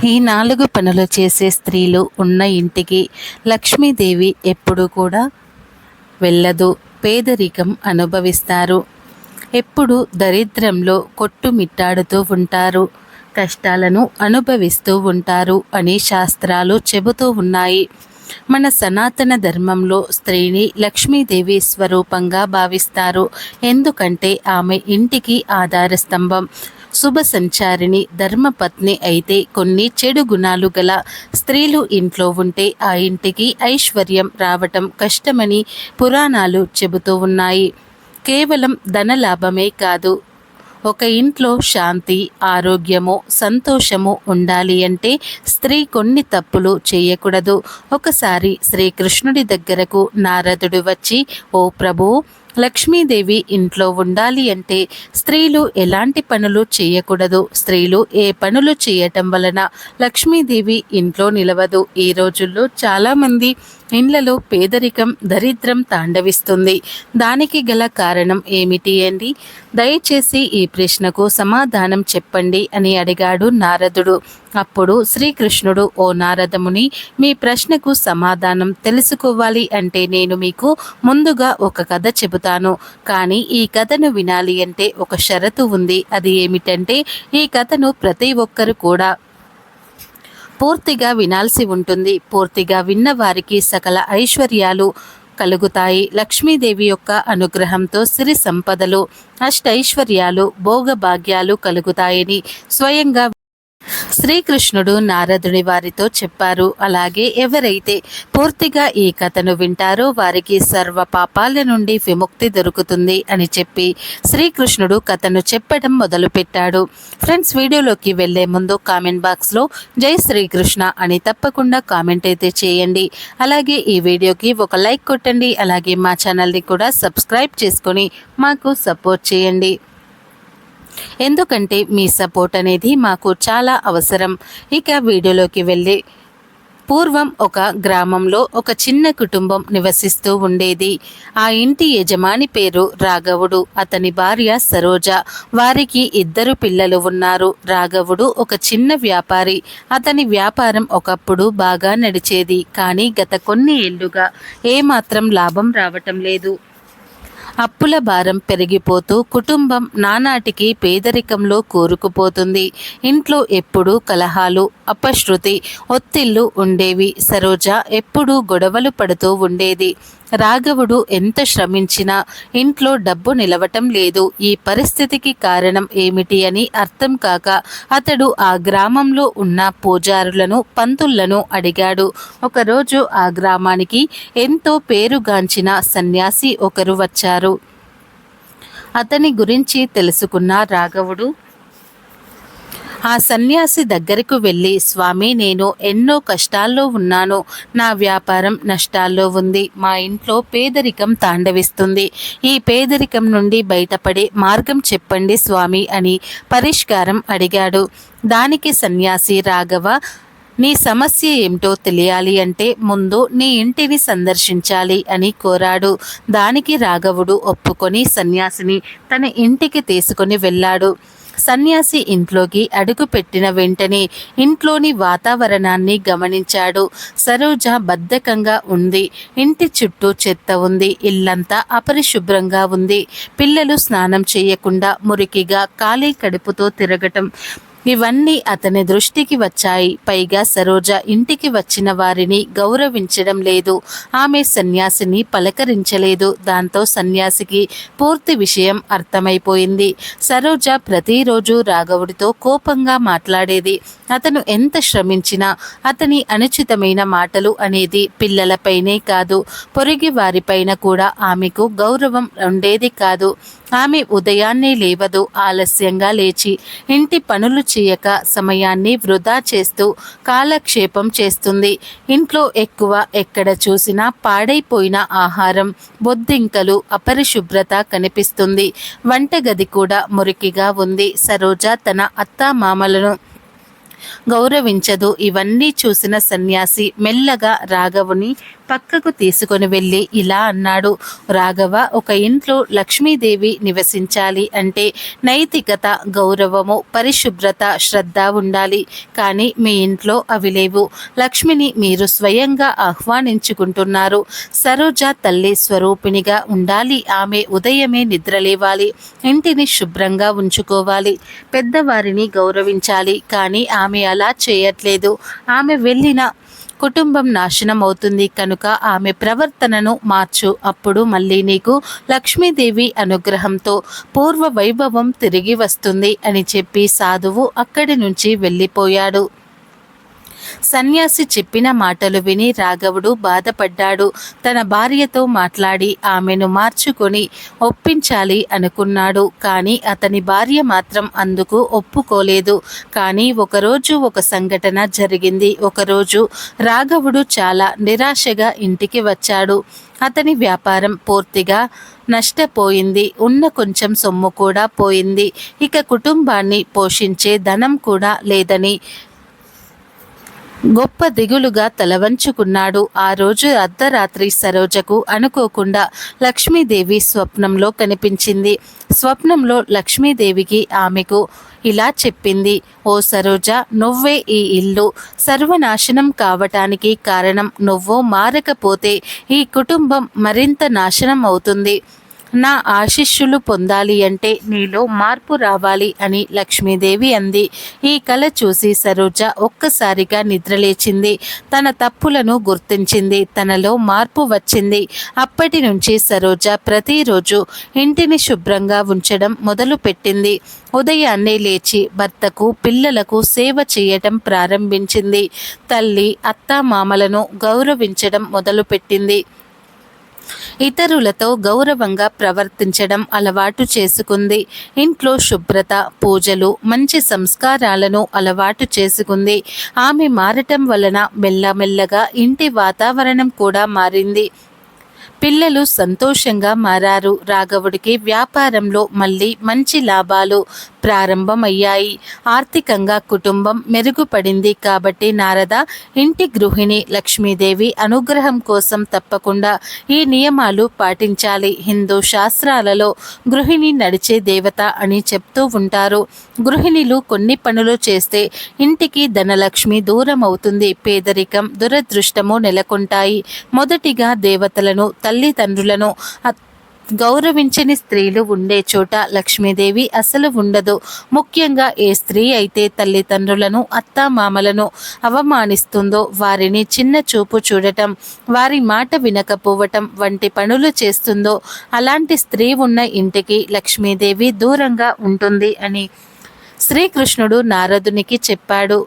ఈ 4 పనులు చేసే స్త్రీలు ఉన్న ఇంటికి లక్ష్మీదేవి ఎప్పుడు కూడా వెళ్ళదు. పేదరికం అనుభవిస్తారు. ఎప్పుడు దరిద్రంలో కొట్టుమిట్టాడుతూ ఉంటారు. కష్టాలను అనుభవిస్తూ ఉంటారు అని శాస్త్రాలు చెబుతూ ఉన్నాయి. మన సనాతన ధర్మంలో స్త్రీని లక్ష్మీదేవి స్వరూపంగా భావిస్తారు. ఎందుకంటే ఆమె ఇంటికి ఆధార స్తంభం, శుభ సంచారిణి, ధర్మపత్ని. అయితే కొన్ని చెడు గుణాలు గల స్త్రీలు ఇంట్లో ఉంటే ఆ ఇంటికి ఐశ్వర్యం రావటం కష్టమని పురాణాలు చెబుతూ ఉన్నాయి. కేవలం ధనలాభమే కాదు, ఒక ఇంట్లో శాంతి, ఆరోగ్యము, సంతోషము ఉండాలి అంటే స్త్రీ కొన్ని తప్పులు చేయకూడదు. ఒకసారి శ్రీకృష్ణుడి దగ్గరకు నారదుడు వచ్చి, ఓ ప్రభు, లక్ష్మీదేవి ఇంట్లో ఉండాలి అంటే స్త్రీలు ఎలాంటి పనులు చేయకూడదు? స్త్రీలు ఏ పనులు చేయటం వలన లక్ష్మీదేవి ఇంట్లో నిలవదు? ఈ రోజుల్లో చాలామంది ఇండ్లలో పేదరికం, దరిద్రం తాండవిస్తుంది. దానికి గల కారణం ఏమిటి అండి? దయచేసి ఈ ప్రశ్నకు సమాధానం చెప్పండి అని అడిగాడు నారదుడు. అప్పుడు శ్రీకృష్ణుడు, ఓ నారదముని, మీ ప్రశ్నకు సమాధానం తెలుసుకోవాలి అంటే నేను మీకు ముందుగా ఒక కథ చెబుతాను. కానీ ఈ కథను వినాలి అంటే ఒక షరతు ఉంది. అది ఏమిటంటే ఈ కథను ప్రతి ఒక్కరు కూడా పూర్తిగా వినాల్సి ఉంటుంది. పూర్తిగా విన్న వారికి సకల ఐశ్వర్యాలు కలుగుతాయి. లక్ష్మీదేవి యొక్క అనుగ్రహంతో సిరి సంపదలు, అష్టైశ్వర్యాలు, భోగభాగ్యాలు కలుగుతాయని స్వయంగా శ్రీకృష్ణుడు నారదుని వారితో చెప్పారు. అలాగే ఎవరైతే పూర్తిగా ఈ కథను వింటారో వారికి సర్వ పాపాల నుండి విముక్తి దొరుకుతుంది అని చెప్పి శ్రీకృష్ణుడు కథను చెప్పడం మొదలుపెట్టాడు. ఫ్రెండ్స్, వీడియోలోకి వెళ్లే ముందు కామెంట్ బాక్స్లో జై శ్రీకృష్ణ అని తప్పకుండా కామెంట్ అయితే చేయండి. అలాగే ఈ వీడియోకి ఒక లైక్ కొట్టండి. అలాగే మా ఛానల్ని కూడా సబ్స్క్రైబ్ చేసుకొని మాకు సపోర్ట్ చేయండి. ఎందుకంటే మీ సపోర్ట్ అనేది మాకు చాలా అవసరం. ఇక వీడియోలోకి వెళ్ళి, పూర్వం ఒక గ్రామంలో ఒక చిన్న కుటుంబం నివసిస్తూ ఉండేది. ఆ ఇంటి యజమాని పేరు రాఘవుడు, అతని భార్య సరోజ. వారికి 2 పిల్లలు ఉన్నారు. రాఘవుడు ఒక చిన్న వ్యాపారి. అతని వ్యాపారం ఒకప్పుడు బాగా నడిచేది. కానీ గత కొన్ని ఏళ్లుగా ఏమాత్రం లాభం రావటం లేదు. అప్పుల భారం పెరిగిపోతూ కుటుంబం నానాటికి పేదరికంలో కూరుకుపోతుంది. ఇంట్లో ఎప్పుడూ కలహాలు, అపశృతి, ఒత్తిళ్లు ఉండేవి. సరోజ ఎప్పుడూ గొడవలు పడుతూ ఉండేది. రాఘవుడు ఎంత శ్రమించినా ఇంట్లో డబ్బు నిలవటం లేదు. ఈ పరిస్థితికి కారణం ఏమిటి అని అర్థం కాక అతడు ఆ గ్రామంలో ఉన్న పూజారులను, పంతులను అడిగాడు. ఒకరోజు ఆ గ్రామానికి ఎంతో పేరుగాంచిన సన్యాసి ఒకరు వచ్చారు. అతని గురించి తెలుసుకున్న రాఘవుడు ఆ సన్యాసి దగ్గరకు వెళ్ళి, స్వామి, నేను ఎన్నో కష్టాల్లో ఉన్నాను. నా వ్యాపారం నష్టాల్లో ఉంది. మా ఇంట్లో పేదరికం తాండవిస్తుంది. ఈ పేదరికం నుండి బయటపడే మార్గం చెప్పండి స్వామి అని పరిష్కారం అడిగాడు. దానికి సన్యాసి, రాఘవ, నీ సమస్య ఏమిటో తెలియాలి అంటే ముందు నీ ఇంటిని సందర్శించాలి అని కోరాడు. దానికి రాఘవుడు ఒప్పుకొని సన్యాసిని తన ఇంటికి తీసుకొని వెళ్ళాడు. సన్యాసి ఇంట్లోకి అడుగు పెట్టిన వెంటనే ఇంట్లోని వాతావరణాన్ని గమనించాడు. సరోజ బద్ధకంగా ఉంది. ఇంటి చుట్టూ చెత్త ఉంది. ఇల్లంతా అపరిశుభ్రంగా ఉంది. పిల్లలు స్నానం చేయకుండా మురికిగా ఖాళీ కడుపుతో తిరగటం, ఇవన్నీ అతని దృష్టికి వచ్చాయి. పైగా సరోజ ఇంటికి వచ్చిన వారిని గౌరవించడం లేదు. ఆమె సన్యాసిని పలకరించలేదు. దాంతో సన్యాసికి పూర్తి విషయం అర్థమైపోయింది. సరోజ ప్రతిరోజు రాఘవుడితో కోపంగా మాట్లాడేది. అతను ఎంత శ్రమించినా అతని అనుచితమైన మాటలు అనేది పిల్లలపైనే కాదు, పొరుగి వారిపైన కూడా ఆమెకు గౌరవం ఉండేది కాదు. ఆమె ఉదయాన్నే లేవదు. ఆలస్యంగా లేచి ఇంటి పనులు చేయక సమయాన్ని వృధా చేస్తూ కాలక్షేపం చేస్తుంది. ఇంట్లో ఎక్కువ ఎక్కడ చూసినా పాడైపోయిన ఆహారం, బొద్దింకలు, అపరిశుభ్రత కనిపిస్తుంది. వంటగది కూడా మురికిగా ఉంది. సరోజ తన అత్తామామలను గౌరవించదు. ఇవన్నీ చూసిన సన్యాసి మెల్లగా రాఘవుని పక్కకు తీసుకొని వెళ్ళి ఇలా అన్నాడు, రాఘవ, ఒక ఇంట్లో లక్ష్మీదేవి నివసించాలి అంటే నైతికత, గౌరవము, పరిశుభ్రత, శ్రద్ధ ఉండాలి. కానీ మీ ఇంట్లో అవి లేవు. లక్ష్మిని మీరు స్వయంగా ఆహ్వానించుకుంటున్నారు. సరోజ తల్లి స్వరూపిణిగా ఉండాలి. ఆమె ఉదయమే నిద్రలేవాలి, ఇంటిని శుభ్రంగా ఉంచుకోవాలి, పెద్దవారిని గౌరవించాలి. కానీ ఆమె అలా చేయట్లేదు. ఆమె వెళ్ళిన కుటుంబం నాశనం అవుతుంది. కనుక ఆమె ప్రవర్తనను మార్చు. అప్పుడు మళ్ళీ నీకు లక్ష్మీదేవి అనుగ్రహంతో పూర్వ వైభవం తిరిగి వస్తుంది అని చెప్పి సాధువు అక్కడి నుంచి వెళ్ళిపోయాడు. సన్యాసి చెప్పిన మాటలు విని రాఘవుడు బాధపడ్డాడు. తన భార్యతో మాట్లాడి ఆమెను మార్చుకొని ఒప్పించాలి అనుకున్నాడు. కానీ అతని భార్య మాత్రం అందుకు ఒప్పుకోలేదు. కానీ ఒకరోజు ఒక సంఘటన జరిగింది. ఒకరోజు రాఘవుడు చాలా నిరాశగా ఇంటికి వచ్చాడు. అతని వ్యాపారం పూర్తిగా నష్టపోయింది. ఉన్న కొంచెం సొమ్ము కూడా పోయింది. ఇక కుటుంబాన్ని పోషించే ధనం కూడా లేదని గొప్ప దిగులుగా తలవంచుకున్నాడు. ఆ రోజు అర్ధరాత్రి సరోజకు అనుకోకుండా లక్ష్మీదేవి స్వప్నంలో కనిపించింది. స్వప్నంలో లక్ష్మీదేవికి ఆమెకు ఇలా చెప్పింది, ఓ సరోజ, నువ్వే ఈ ఇల్లు సర్వనాశనం కావటానికి కారణం. నువ్వు మారకపోతే ఈ కుటుంబం మరింత నాశనం అవుతుంది. నా ఆశీస్సులు పొందాలి అంటే నీలో మార్పు రావాలి అని లక్ష్మీదేవి అంది. ఈ కల చూసి సరోజ ఒక్కసారిగా నిద్రలేచింది. తన తప్పులను గుర్తించింది. తనలో మార్పు వచ్చింది. అప్పటి నుంచి సరోజ ప్రతిరోజు ఇంటిని శుభ్రంగా ఉంచడం మొదలుపెట్టింది. ఉదయాన్నే లేచి భర్తకు, పిల్లలకు సేవ చేయటం ప్రారంభించింది. తల్లి, అత్తామామలను గౌరవించడం మొదలుపెట్టింది. ఇతరులతో గౌరవంగా ప్రవర్తించడం అలవాటు చేసుకుంది. ఇంట్లో శుభ్రత, పూజలు, మంచి సంస్కారాలను అలవాటు చేసుకుంది. ఆమె మారటం వలన మెల్లమెల్లగా ఇంటి వాతావరణం కూడా మారింది. పిల్లలు సంతోషంగా మారారు. రాఘవుడికి వ్యాపారంలో మళ్ళీ మంచి లాభాలు ప్రారంభమయ్యాయి. ఆర్థికంగా కుటుంబం మెరుగుపడింది. కాబట్టి నారద, ఇంటి గృహిణి లక్ష్మీదేవి అనుగ్రహం కోసం తప్పకుండా ఈ నియమాలు పాటించాలి. హిందూ శాస్త్రాలలో గృహిణి నడిచే దేవత అని చెప్తూ ఉంటారు. గృహిణులు కొన్ని పనులు చేస్తే ఇంటికి ధనలక్ష్మి దూరం అవుతుంది, పేదరికం, దురదృష్టము నెలకొంటాయి. మొదటిగా దేవతలను, తల్లిదండ్రులను గౌరవించని స్త్రీలు ఉండే చోట లక్ష్మీదేవి అసలు ఉండదు. ముఖ్యంగా ఏ స్త్రీ అయితే తల్లిదండ్రులను, అత్తామామలను అవమానిస్తుందో, వారిని చిన్న చూపు చూడటం, వారి మాట వినకపోవటం వంటి పనులు చేస్తుందో అలాంటి స్త్రీ ఉన్న ఇంటికి లక్ష్మీదేవి దూరంగా ఉంటుంది అని శ్రీకృష్ణుడు నారదునికి చెప్పాడు.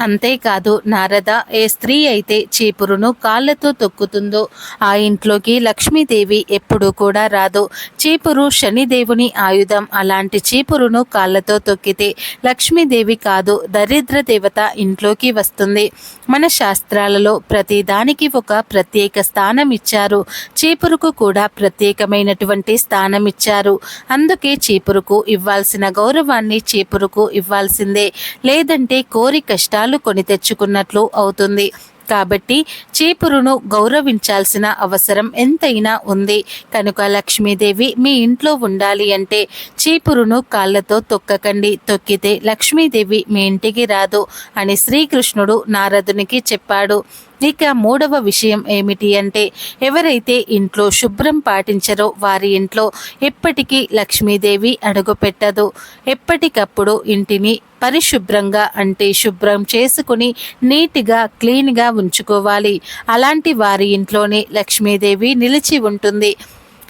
అంతేకాదు, నారద, ఏ స్త్రీ అయితే చీపురును కాళ్ళతో తొక్కుతుందో ఆ ఇంట్లోకి లక్ష్మీదేవి ఎప్పుడూ కూడా రాదు. చీపురు శనిదేవుని ఆయుధం. అలాంటి చీపురును కాళ్ళతో తొక్కితే లక్ష్మీదేవి కాదు, దరిద్ర దేవత ఇంట్లోకి వస్తుంది. మన శాస్త్రాలలో ప్రతి దానికి ఒక ప్రత్యేక స్థానం ఇచ్చారు. చీపురుకు కూడా ప్రత్యేకమైనటువంటి స్థానం ఇచ్చారు. అందుకే చీపురుకు ఇవ్వాల్సిన గౌరవాన్ని చీపురుకు ఇవ్వాల్సిందే. లేదంటే కోరి కష్టాలు కొని తెచ్చుకున్నట్లు అవుతుంది. కాబట్టి చీపురును గౌరవించాల్సిన అవసరం ఎంతైనా ఉంది. కనుక లక్ష్మీదేవి మీ ఇంట్లో ఉండాలి అంటే చీపురును కాళ్ళతో తొక్కకండి. తొక్కితే లక్ష్మీదేవి మీ ఇంటికి రాదు అని శ్రీకృష్ణుడు నారదునికి చెప్పాడు. ఇక మూడవ విషయం ఏమిటి అంటే, ఎవరైతే ఇంట్లో శుభ్రం పాటించరో వారి ఇంట్లో ఎప్పటికీ లక్ష్మీదేవి అడుగుపెట్టదు. ఎప్పటికప్పుడు ఇంటిని పరిశుభ్రంగా అంటే శుభ్రం చేసుకుని నీట్గా, క్లీన్గా ఉంచుకోవాలి. అలాంటి వారి ఇంట్లోనే లక్ష్మీదేవి నిలిచి ఉంటుంది.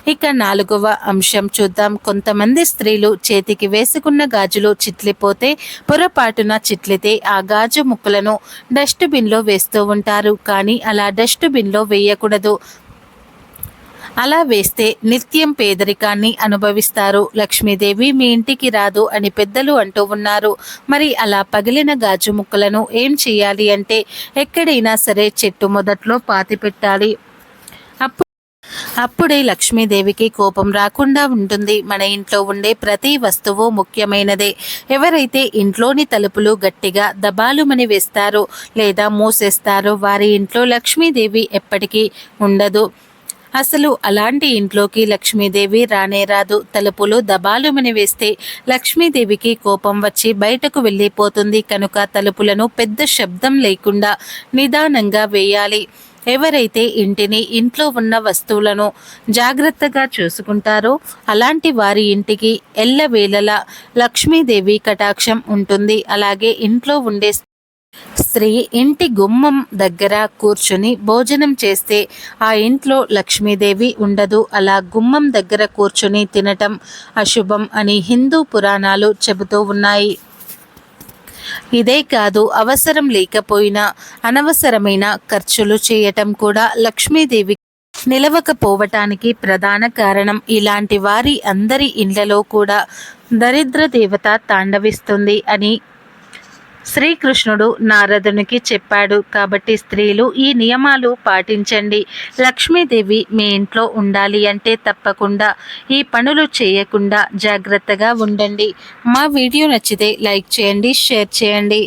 ఇక నాలుగవ అంశం చూద్దాం. కొంతమంది స్త్రీలు చేతికి వేసుకున్న గాజులు చిట్లిపోతే, పొరపాటున చిట్లితే ఆ గాజు ముక్కలను డస్ట్బిన్లో వేస్తూ ఉంటారు. కానీ అలా డస్ట్బిన్లో వేయకూడదు. అలా వేస్తే నిత్యం పేదరికాన్ని అనుభవిస్తారు. లక్ష్మీదేవి మీ ఇంటికి రాదు అని పెద్దలు అంటూ ఉన్నారు. మరి అలా పగిలిన గాజు ముక్కలను ఏం చేయాలి అంటే, ఎక్కడైనా సరే చెట్టు మొదట్లో పాతి పెట్టాలి. అప్పుడే లక్ష్మీదేవికి కోపం రాకుండా ఉంటుంది. మన ఇంట్లో ఉండే ప్రతి వస్తువు ముఖ్యమైనదే. ఎవరైతే ఇంట్లోని తలుపులు గట్టిగా దబాలుమని వేస్తారో లేదా మూసేస్తారో వారి ఇంట్లో లక్ష్మీదేవి ఎప్పటికీ ఉండదు. అసలు అలాంటి ఇంట్లోకి లక్ష్మీదేవి రానే రాదు. తలుపులు దబాలుమని వేస్తే లక్ష్మీదేవికి కోపం వచ్చి బయటకు వెళ్ళిపోతుంది. కనుక తలుపులను పెద్ద శబ్దం లేకుండా నిదానంగా వేయాలి. ఎవరైతే ఇంట్లో ఉన్న వస్తువులను జాగ్రత్తగా చూసుకుంటారో అలాంటి వారి ఇంటికి ఎల్లవేళలా లక్ష్మీదేవి కటాక్షం ఉంటుంది. అలాగే ఇంట్లో ఉండే స్త్రీ ఇంటి గుమ్మం దగ్గర కూర్చుని భోజనం చేస్తే ఆ ఇంట్లో లక్ష్మీదేవి ఉండదు. అలా గుమ్మం దగ్గర కూర్చుని తినటం అశుభం అని హిందూ పురాణాలు చెబుతూ ఉన్నాయి. ఇదే కాదు, అవసరం లేకపోయినా అనవసరమైన ఖర్చులు చేయటం కూడా లక్ష్మీదేవి నిలవకపోవటానికి ప్రధాన కారణం. ఇలాంటి వారి అందరి ఇళ్లలో కూడా దరిద్ర దేవత తాండవిస్తుంది అని శ్రీకృష్ణుడు నారదునికి చెప్పాడు. కాబట్టి స్త్రీలు ఈ నియమాలు పాటించండి. లక్ష్మీదేవి మీ ఇంట్లో ఉండాలి అంటే తప్పకుండా ఈ పనులు చేయకుండా జాగ్రత్తగా ఉండండి. మా వీడియో నచ్చితే లైక్ చేయండి, షేర్ చేయండి.